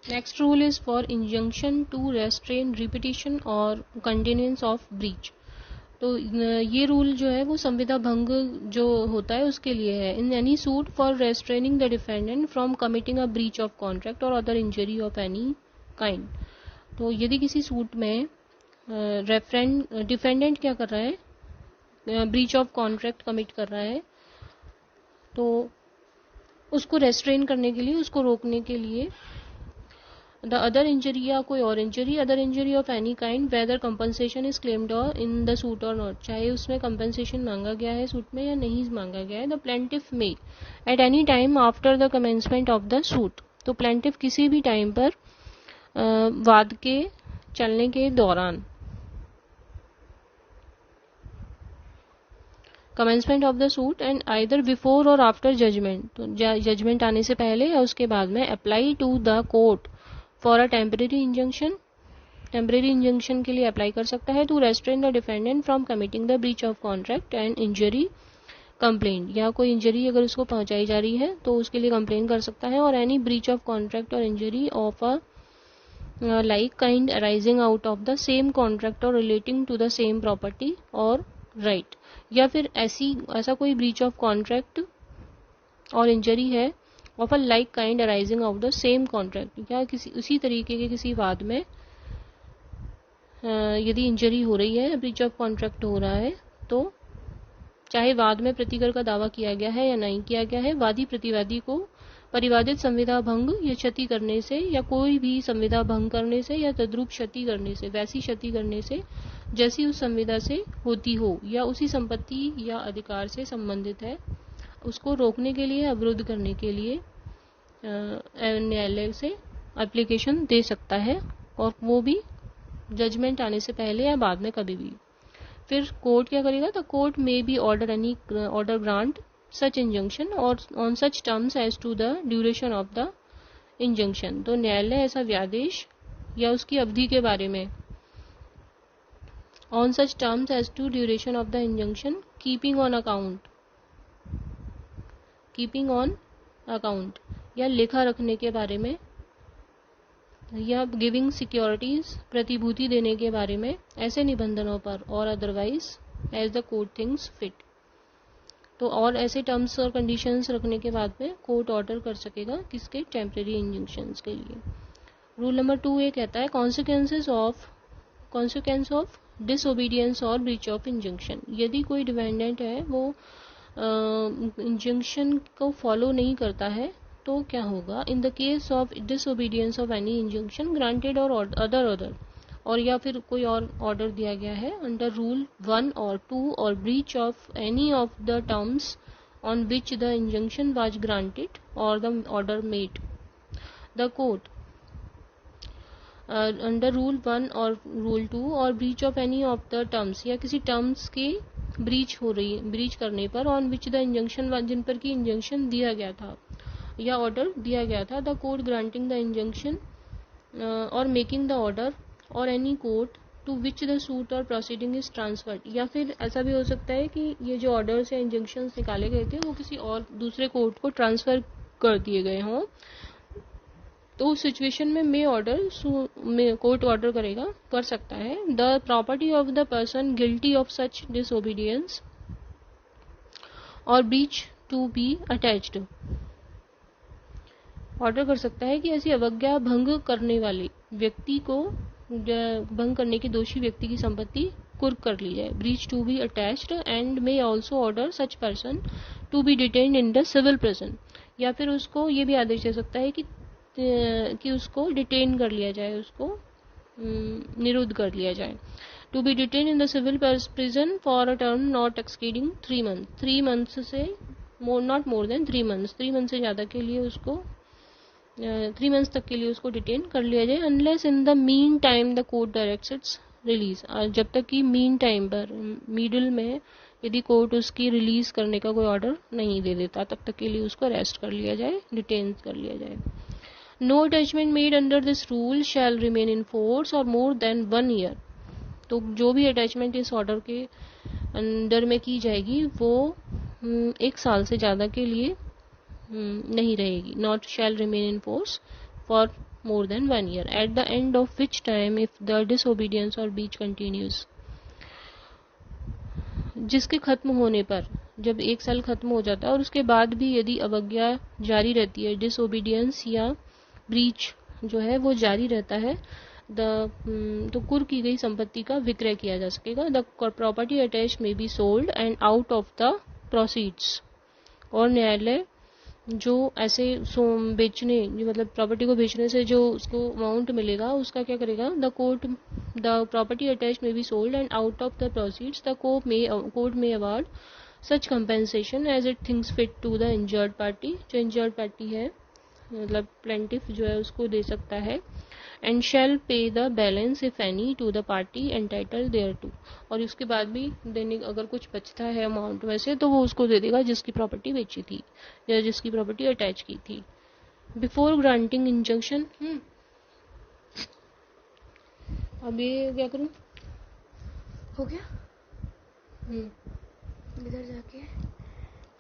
Next rule is for injunction to restrain repetition और continuance of breach. तो ये rule जो है वो संविदा भंग जो होता है उसके लिए है। In any suit for restraining the defendant from committing a breach of contract और other injury of any kind. तो यदि किसी सूट में डिफेंडेंट क्या कर रहा है, ब्रीच ऑफ कॉन्ट्रैक्ट कमिट कर रहा है, तो उसको रेस्ट्रेन करने के लिए, उसको रोकने के लिए द अदर इंजरी या कोई और injury, other injury of any kind whether compensation is claimed in the suit और नॉट, चाहे उसमें कंपनसेशन मांगा गया है सूट में या नहीं मांगा गया है, the plaintiff may at any time after the commencement of the suit. तो प्लेंटिफ किसी भी टाइम पर वाद के चलने के दौरान, commencement of the suit and either before or after judgement, तो जजमेंट आने से पहले या उसके बाद में, apply to the court for a temporary injunction, temporary injunction के लिए अप्लाई कर सकता है, to restrain the defendant from committing the breach of contract and injury complaint, या कोई इंजरी अगर उसको पहुंचाई जा रही है तो उसके लिए कंप्लेन कर सकता है, और एनी ब्रीच ऑफ कॉन्ट्रैक्ट और injury of a like kind arising out of the same contract और relating to the same property और राइट, या फिर ऐसा कोई ब्रीच ऑफ कॉन्ट्रैक्ट और इंजरी है of a like kind arising out the same contract, या किसी उसी तरीके के किसी वाद में यदि इंजरी हो रही है, ब्रीच ऑफ कॉन्ट्रैक्ट हो रहा है, तो चाहे वाद में प्रतिकर का दावा किया गया है या नहीं किया गया है, वादी प्रतिवादी को परिवादित संविदा भंग या क्षति करने से, या कोई भी संविदा भंग करने से या तद्रूप क्षति करने से, वैसी क्षति करने से जैसी उस संविदा से होती हो या उसी संपत्ति या अधिकार से संबंधित है, उसको रोकने के लिए, अवरुद्ध करने के लिए न्यायालय से एप्लीकेशन दे सकता है, और वो भी जजमेंट आने से पहले या बाद में कभी भी। फिर कोर्ट क्या करेगा, the court may be order grant such injunction और on such terms as to the duration of the injunction. तो न्यायालय ऐसा व्यादेश या उसकी अवधि के बारे में, on such terms as to duration of the injunction, keeping on account या लेखा रखने के बारे में, या गिविंग सिक्योरिटीज प्रतिभूति देने के बारे में, ऐसे निबंधनों पर, और otherwise as the court thinks fit. तो और ऐसे टर्म्स और कंडीशंस रखने के बाद में कोर्ट ऑर्डर कर सकेगा किसके, टेम्परेरी इंजंक्शंस के लिए। रूल नंबर 2 ये कहता है कॉन्सिक्वेंस ऑफ डिसओबीडियंस और ब्रीच ऑफ इंजंक्शन। यदि कोई डिपेंडेंट है वो इंजंक्शन को फॉलो नहीं करता है तो क्या होगा, in the case of disobedience of any injunction granted और अदर और या फिर कोई और ऑर्डर दिया गया है अंडर रूल 1 और 2 और breach of any of the terms on which the injunction was granted और the order made, the court under rule 1 और रूल 2 और breach of any of the terms, या किसी टर्म्स के ब्रीच करने पर, ऑन विच द इंजंक्शन, जिन पर की इंजंक्शन दिया गया था या ऑर्डर दिया गया था, the court granting the injunction or making the order or any court to which the suit or proceeding is transferred. या फिर ऐसा भी हो सकता है कि ये जो ऑर्डर्स या इंजंक्शंस निकाले गए थे वो किसी और दूसरे कोर्ट को ट्रांसफर कर दिए गए हों, तो उस सिचुएशन में कोर्ट ऑर्डर कर सकता है the property of the person guilty of such disobedience और breach to be attached. Order कर सकता है कि ऐसी अवज्ञा भंग करने वाले व्यक्ति को, भंग करने के दोषी व्यक्ति की संपत्ति कुर्क कर ली जाए, breach to be attached and may also order such person to be detained in the civil prison. या फिर उसको ये भी आदेश दे सकता है कि उसको डिटेन कर लिया जाए, उसको निरुद्ध कर लिया जाए, to be detain in the civil prison for a term not exceeding 3 months, 3 months से not more than 3 months, 3 months से ज़्यादा के लिए उसको 3 months तक के लिए उसको डिटेन कर लिया जाए, unless in the mean time the court directs it's release. जब तक कि मीन टाइम पर, मिडिल में यदि कोर्ट उसकी रिलीज करने का कोई ऑर्डर नहीं दे देता, तब तक के लिए उसको अरेस्ट कर लिया जाए, डिटेन कर लिया जाए। No attachment made under this rule shall remain in force or more then 1 year। तो जो भी अटैचमेंट इस ऑर्डर के अंडर में की जाएगी वो 1 साल से ज़्यादा के लिए नहीं रहेगी, not shall remain in force for more than 1 year, at the end of which time if the disobedience or breach continues. जिसके खत्म होने पर, जब 1 साल खत्म हो जाता है और उसके बाद भी यदि अवज्ञा जारी रहती है, डिसओबीडियंस या ब्रीच जो है वो जारी रहता है, तो कुर्क की गई संपत्ति का विक्रय किया जा सकेगा. The property attach may be sold and out of the proceeds. और न्यायालय जो ऐसे बेचने, मतलब प्रॉपर्टी को बेचने से जो उसको अमाउंट मिलेगा उसका क्या करेगा, the property attach may be sold and out of the proceeds the court may award such compensation as it thinks fit to the injured party. जो इंजर्ड पार्टी है, मतलब प्लेंटिफ जो है, उसको दे सकता है. And shall pay the balance if any to the party entitled thereto. और उसके बाद भी देने, अगर कुछ बचता है अमाउंट में से तो वो उसको दे देगा जिसकी प्रॉपर्टी बेची थी या जिसकी प्रॉपर्टी अटैच की थी. Before granting injunction. अब ये क्या करूं, हो गया इधर जाके